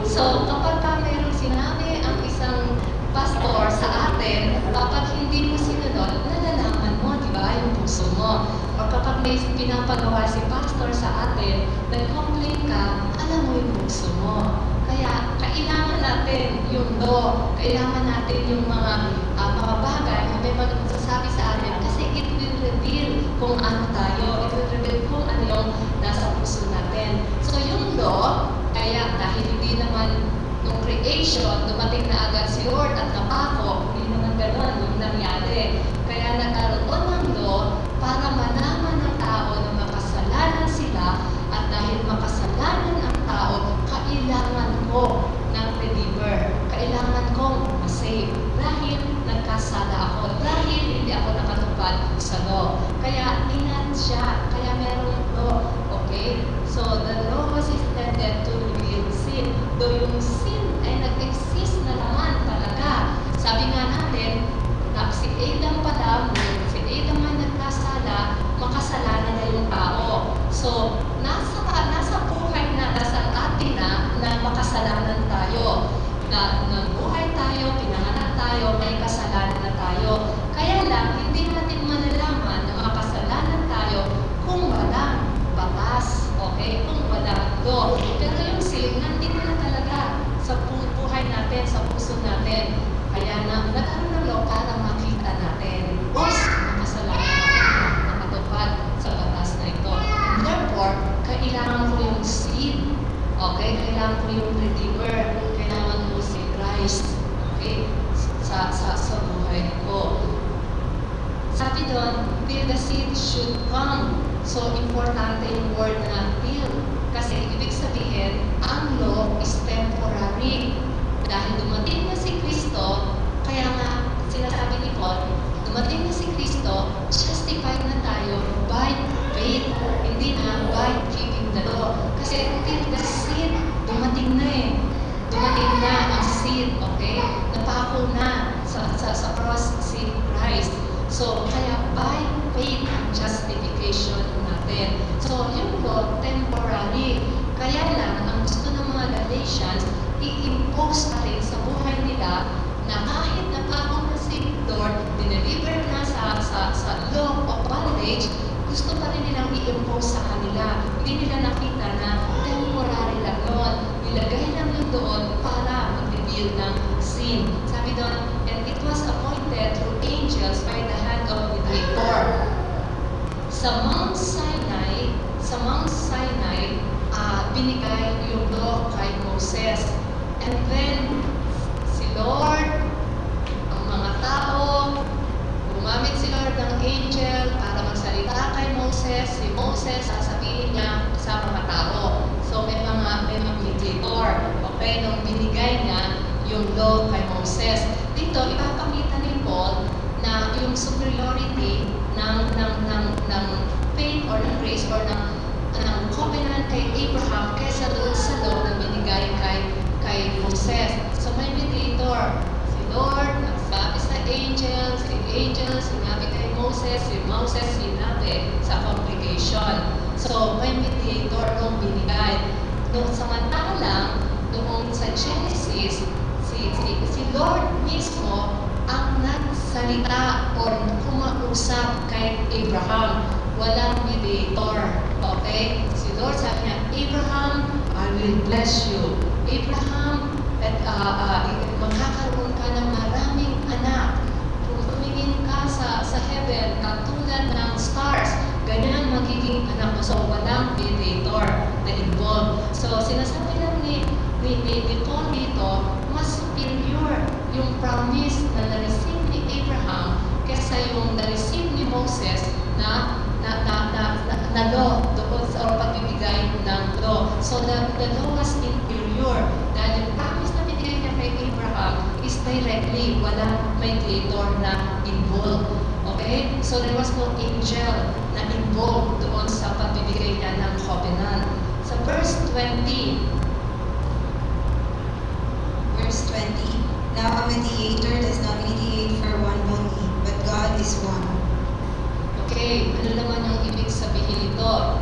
So, kapag mayroong sinabi ang isang pastor sa atin, kapag hindi mo sinunod, nalalaman mo, di ba, yung puso mo. O kapag may pinapagawa si pastor sa atin, nag-complain ka, alam mo yung puso mo. Kaya, kailangan natin yung law, kailangan natin yung mga bagay na may magsasabi sa atin kasi it will reveal kung ano tayo, it will reveal kung ano yung nasa puso natin. So, yung law, kaya dahil hindi naman nung creation, dumating na agad si Lord at napako, hindi naman gano'n yung nangyari. Kaya nagkaroon ng law para malaman ng tao na makasalanan sila at dahil makasalanan ang tao, kailangan ko ng Redeemer. Kailangan kong masave. Dahil nagkasala ako. Dahil hindi ako nakatupad sa law. Kaya inat siya. Kaya merong law. Okay? So, the law was intended to reveal sin. Though yung sin ay nag-exist na naman talaga. Sabi nga natin, na si Adam pala, si Adam ay nagkasala, makasalanan na yung tao. So, nasa buhay na, nasa atin na makasalanan tayo. Na buhay tayo, pinanganak tayo, may kasalanan na tayo. Kaya lang, hindi natin malalaman na makasalanan tayo kung walang batas. Okay? Kung walang law. Pero yung sin, nandito na talaga sa buhay natin, sa puso natin. Kaya nagkaroon ng law para makita natin. Makasalanan ako, nakatupad sa batas na ito. And therefore, kailangan ko yung sin. Okay? Kailangan ko yung Redeemer. Kailangan ko si Christ. Okay? Sa buhay ko. Sabi doon, till the seed should come. So, importante yung word na till. Kasi, ibig sabihin, ang law is temporary. Dahil dumating na si Kristo, kaya nga, sinasabi ni Paul, dumating na si Kristo, justified na tayo by faith. Hindi na by keeping the law. Kasi, till the seed, dumating na eh. Dumating na ang seed, okay? Napako na sa cross si Christ. So, kaya by faith ang justification natin. So, yung law, temporary. Kaya lang, ang gusto ng mga Galatians, i-impose pa rin sa buhay nila na kahit napako na si Lord, dineliver na sa law of bondage, gusto pa rin nilang i-impose sa kanila. Hindi nila nakita na temporary lang yun. Nilagay lang yun doon para mag-reveal ng sin. Sabi doon, and it was appointed through angels by the hand of mediator. Sa Mount Sinai, binigay yung law kay Moses. And then, si Lord, ang mga tao, gumamit si Lord ng angel para magsalita kay Moses. Si Moses, sasabihin niya, Moses. Dito, ipapakita ni Paul na yung superiority ng faith or ng grace or ng covenant kay Abraham kaysa doon sa law na binigay kay Moses. So may mediator, si Lord, nagsabi sa angels, sinabi kay Moses, si Moses sinabi sa congregation. So may mediator nung binigay. Noong samantalang, noong sa Genesis, si Lord mismo ang nagsalita o kumausap kay Abraham. Walang mediator. Okay? Si Lord sabi niya, Abraham, I will bless you. Abraham, magkakaroon ka ng maraming anak. Kung tumingin ka sa heaven, katulad ng stars, ganyan magiging anak mo. So, walang mediator na involved. So, sinasabi lang ni Paul dito, mas superior yung promise na na-receive ni Abraham kaysa yung na-receive ni Moses na law doon sa pagbibigay ng law. So, the law was inferior dahil yung promise na binigay niya kay Abraham is directly, walang mediator na involved. Okay? So, there was no angel na involved doon sa pagbibigay niya ng covenant. Sa verse 20, Now a mediator does not mediate for one only, but God is one. Okay, ano naman yung ibig sabihin ito?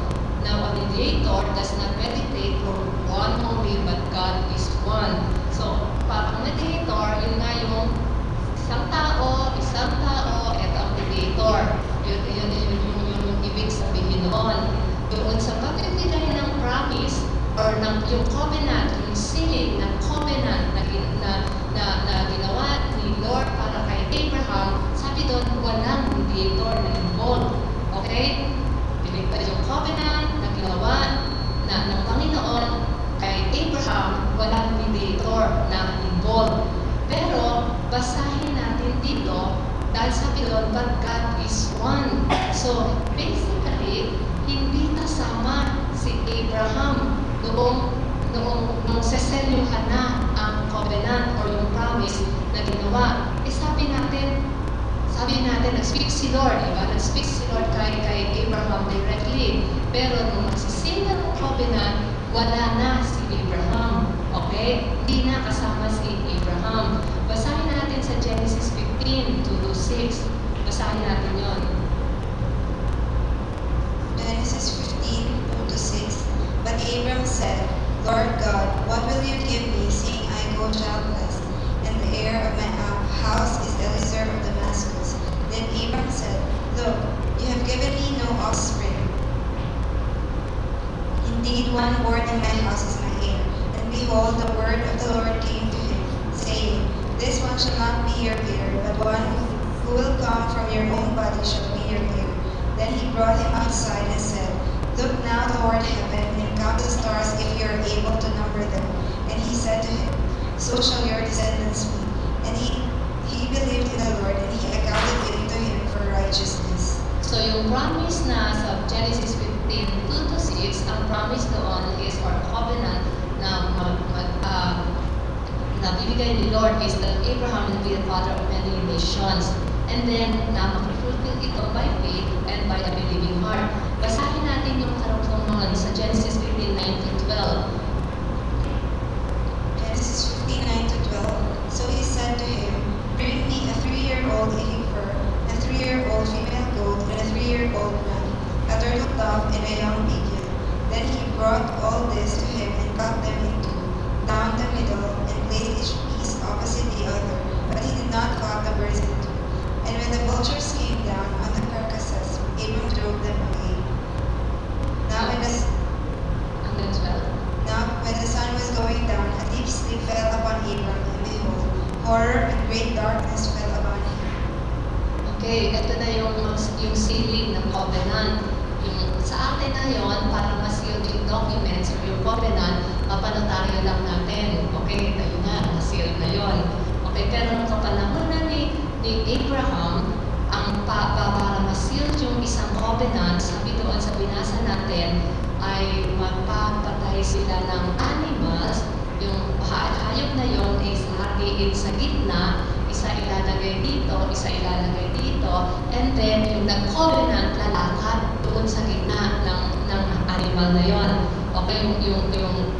Now a mediator does not mediate for one only, but God is one. So, parang mediator, yun nga yung isang tao, eto ang mediator. Yun yung ibig sabihin noon. Doon sa pagbibigay ng promise, or yung covenant, yung sealing ng covenant na ginawa ni Lord para kay Abraham, sabi doon, walang mediator na involved. Okay? Yung covenant na ginawa ng Panginoon kay Abraham, walang mediator na involved. Pero, basahin natin dito, dahil sabi doon, but God is one. So, basically, hindi kasama si Abraham noong seselyuhan na ang covenant or yung promise na ginawa. Sabi natin, nag-speak si Lord, diba? Nag-speak si Lord kay Abraham directly. Pero nung nagsisila ng covenant, wala na si Abraham. Okay? Hindi na kasama si Abraham. Basahin natin sa Genesis 15:2-6. Basahin natin yon. Genesis 15:2-6. But Abram said, Lord God, what will you give me, seeing I go childless, and the heir of my house is Eliezer of Damascus? Then Abram said, Look, you have given me no offspring. Indeed, one born in my house is my heir. And behold, the word of the Lord came to him, saying, This one shall not be your heir, but one who will come from your own body shall be your heir. Then he brought him outside and said, Look now toward heaven, and count the stars if you are able to number them. And he said to him, So shall your descendants be. And he believed in the Lord, and he accounted it to him for righteousness. So yung promise na sa Genesis 15:2-6, ang promise doon is or covenant na bibigay ni Lord is that Abraham will be the father of many nations. And then, na mag-fulfill ito by faith and by a believing heart. Basahin natin yung karugtungan sa Genesis 15:9-12. Genesis 15:9-12. So he said to him, Bring me a 3-year-old heifer, a 3-year-old female goat, and a 3-year-old ram, a turtle dove, and a young pigeon. Then he brought all this to him and cut them in two, down the middle, and placed each piece opposite the other. But he did not cut the birds in two. And when the vultures came down on the carcasses, Abram drove them away. Now when the sun was going down, a deep sleep fell upon Abram, and behold, horror and great darkness fell upon him. Okay, ito na yung sealing ng covenant. Yung sa atin na yon, para ma-seal yung documents or yung covenant, mapanotaryo lang natin. Okay, tayo na, na-seal na yon. Okay, pero nung kapanahonan ni Abraham, ang para ma-seal yung isang covenant, sabi doon sa binasa natin, ay magpapatay sila ng animals. Yung hayop na yon is hati hahatiin sa gitna, isa ilalagay dito, isa ilalagay dito, and then yung nag-covenant lalakad doon sa gitna ng animal na yon. Okay, yung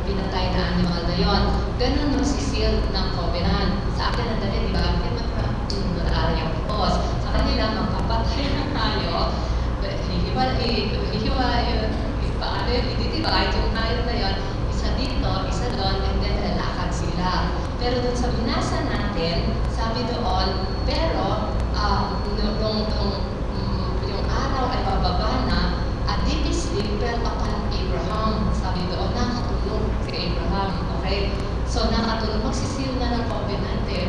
pinatay na animal na yon. Ganun yung sisil ng covenant. Sa akin ang dali, di ba? Yung pos. Sa kanila, magpapatay na tayo, i-divide yung tayo na yon, isa dito, isa doon, and then lalakad sila. Pero doon sa binasa natin, sabi doon, pero yung araw ay bababa na, at deep sleep fell upon Abraham. Sabi doon, nakatulog si Abraham. Okay? So, nakatulog. Magsisil na ng covenant eh.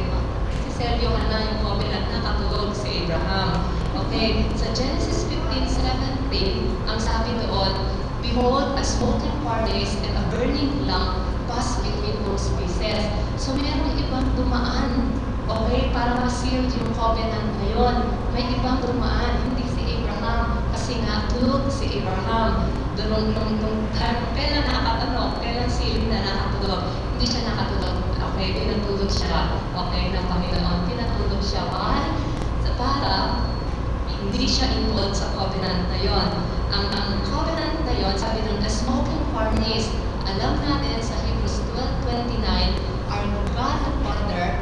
Siselyohan na yung covenant, nakatulog si Abraham. Okay? Sa Genesis 15:17, ang sabi doon, behold, a smoking furnace and a burning lamp passed between those pieces. So, mayroong ibang dumaan. Okay? Para ma-seal yung covenant na yun. May ibang dumaan. Hindi si Abraham. Kasi nga, tulog si Abraham. Kailan nakakatanong? Kailan silid na nakatulog? Hindi siya nakatulog. Okay? Pinatulog siya. Okay? Ng Panginoon. Pinatulog siya. Why? Para hindi siya involved sa covenant na yon. Ang covenant na yon, sabi ng the smoking furnace, alam natin sa Hebrews 12:29, our God the Father,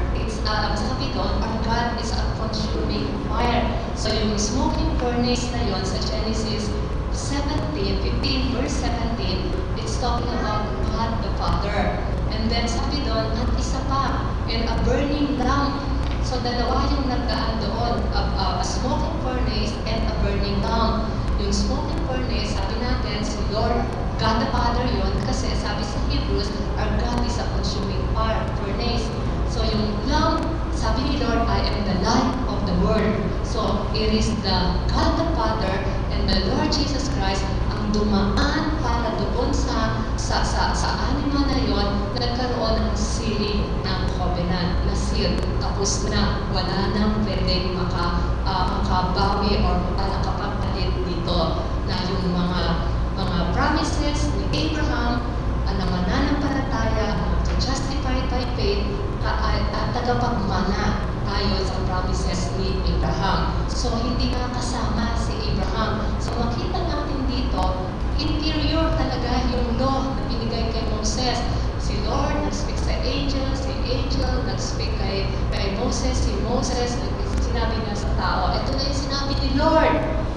sabi doon, our God is a consuming fire. So yung smoking furnace na yon sa Genesis 15 verse 17, it's talking about God the Father. And then sabi doon, at isa pa, and a burning lamp. So, dalawa yung nagdaan doon, a smoking furnace and a burning lamp. Yung smoking furnace, sabi natin, si Lord, God the Father yun, kasi sabi sa Hebrews, our God is a consuming furnace. So, yung lamp, sabi ni Lord, I am the light of the world. So, it is the God the Father and the Lord Jesus Christ ang dumaan para doon sa anima na yun, nagkaroon ng sealing ng covenant na seal. Tapos na, wala nang pwedeng makabawi or makapagpalit dito na yung mga promises ni Abraham na mananampalataya, justified by faith, at tagapagmana tayo sa promises ni Abraham. So, hindi nga kasama si Abraham. So, makita natin dito, interior talaga yung law na binigay kay Moses. Si Lord nag-speak sa angel, si angel nag-speak kay Moses, si Moses sinabi niya sa tao. Ito na yung sinabi ni Lord.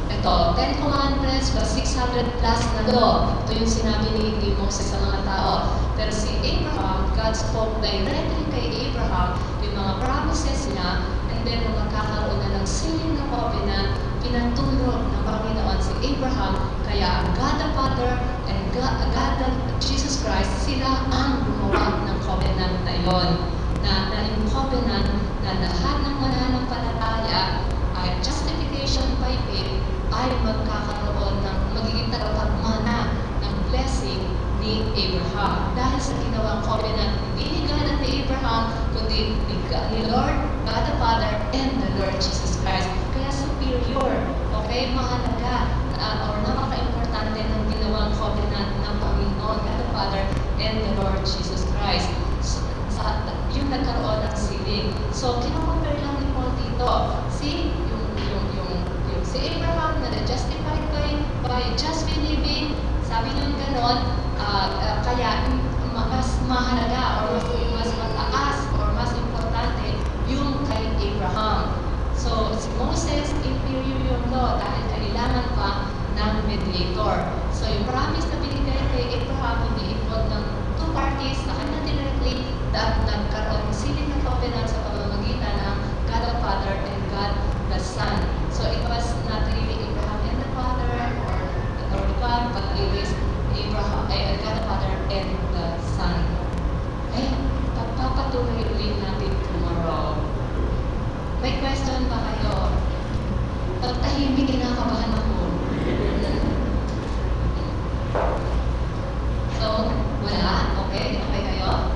Ito, 10 Commandments plus 600 plus na law. Ito yung sinabi ni Moses sa mga tao. Pero si Abraham, God spoke directly kay Abraham yung mga promises niya, and then nung magkakaroon na ng sealing ng covenant, pinatulog ng Panginoon si Abraham. Kaya God the Father and God the Jesus Christ, sila ang gumawa ng covenant na yon. Na yung covenant na lahat ng mananampalataya ay justification by faith ay magkakaroon ng magiging tagapagmana ng blessing ni Abraham. Dahil sa ginawang covenant, hindi ni God at ni Abraham, kundi ni Lord, God the Father, and the Lord Jesus Christ. Kaya superior, okay, mahalaga, or napaka-importante ng ginawang covenant ng Panginoon, God the Father, and the Lord Jesus Christ. Yung nagkaroon ng sealing. So, kinocompare lang ni Paul dito. See, yung si Abraham na justified by just believing, sabi niya gano'n, kaya mas mahalaga or mas mataas or mas importante yung kay Abraham. So, si Moses, inferior yung law dahil kailangan pa ng mediator. So, yung promise na binigay kay Abraham, hindi involved ng two parties sa kanya directly, that nagkaroon ng sealing ng covenant sa pamamagitan ng God the Father and God the Son. So, it was not really Abraham and the Father or God, but it is Abraham, God the Father and the Son. Pagpapatuloy ulit natin tomorrow. May question ba kayo? Pag tahimik, kinakabahan ako. So, wala? Okay? Okay kayo?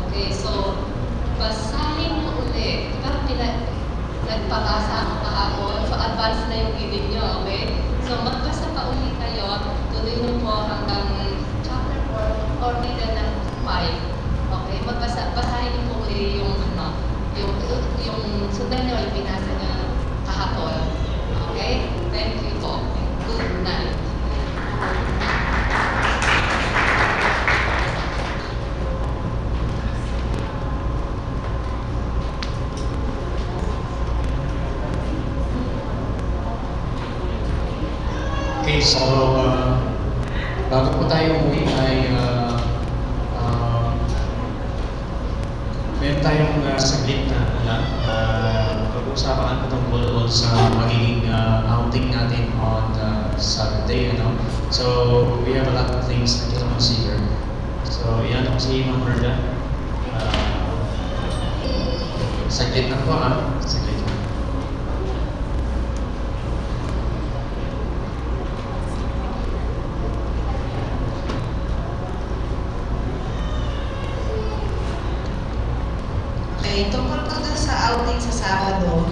Okay, so, basahin mo ulit. Diba, nagpabasa ako kahapon. So, advance na yung giving nyo, okay? So, magbasa pa ulit kayo. Tuloy nyo po bago po tayo umuwi ay meron tayong saglit na pag-uusapan patungkol sa magiging outing natin on Saturday, ano? So, we have a lot of things to consider. So, yan ako si Ma'am Merda. Saglit na po, saglit na. Okay, tungkol po dun sa outing sa Sabado,